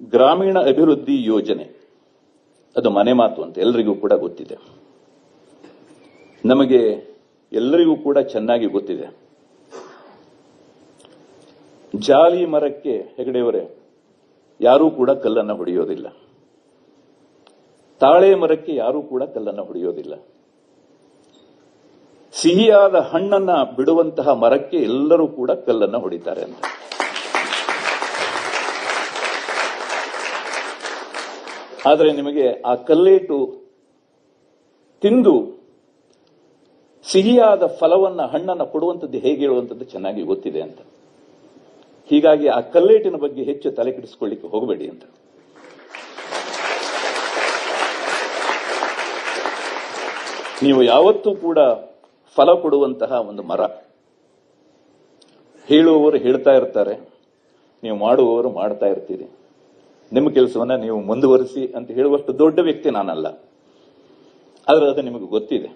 ಗ್ರಾಮೀಣ ಅಭಿವೃದ್ಧಿ ಯೋಜನೆ ಅದು ಮನೆ ಮಾತು ಅಂತ ಎಲ್ಲರಿಗೂ ಕೂಡ ಗೊತ್ತಿದೆ. ನಮಗೆ ಎಲ್ಲರಿಗೂ ಕೂಡ ಚೆನ್ನಾಗಿ ಗೊತ್ತಿದೆ. ಜಾಲಿ ಮರಕ್ಕೆ ಹೆಗಡೆಯವರೇ ಯಾರೂ ಕೂಡ ಕಲ್ಲನ್ನು ಹೊಡೆಯೋದಿಲ್ಲ. ತಾಳೆ ಮರಕ್ಕೆ ಯಾರೂ ಕೂಡ ಕಲ್ಲನ್ನು ಹೊಡೆಯೋದಿಲ್ಲ. ಸಿಹಿಯಾದ ಹಣ್ಣನ್ನ ಬಿಡುವಂತಹ ಮರಕ್ಕೆ ಎಲ್ಲರೂ ಕೂಡ ಕಲ್ಲನ್ನು ಹೊಡಿತಾರೆ ಅಂತ. ಆದರೆ ನಿಮಗೆ ಆ ಕಲ್ಲೇಟು ತಿಂದು ಸಿಹಿಯಾದ ಫಲವನ್ನ ಹಣ್ಣನ್ನು ಕೊಡುವಂಥದ್ದು ಹೇಗೆ ಹೇಳುವಂಥದ್ದು ಚೆನ್ನಾಗಿ ಗೊತ್ತಿದೆ ಅಂತ. ಹೀಗಾಗಿ ಆ ಕಲ್ಲೇಟಿನ ಬಗ್ಗೆ ಹೆಚ್ಚು ತಲೆ ಕೆಡಿಸಿಕೊಳ್ಳಿಕ್ಕೆ ಹೋಗಬೇಡಿ ಅಂತ. ನೀವು ಯಾವತ್ತೂ ಕೂಡ ಫಲ ಕೊಡುವಂತಹ ಒಂದು ಮರ. ಹೇಳುವವರು ಹೇಳ್ತಾ ಇರ್ತಾರೆ, ನೀವು ಮಾಡುವವರು ಮಾಡ್ತಾ ಇರ್ತೀರಿ. ನಿಮ್ಮ ಕೆಲಸವನ್ನ ನೀವು ಮುಂದುವರಿಸಿ ಅಂತ ಹೇಳುವಷ್ಟು ದೊಡ್ಡ ವ್ಯಕ್ತಿ ನಾನಲ್ಲ, ಆದರೆ ಅದು ನಿಮಗೆ ಗೊತ್ತಿದೆ.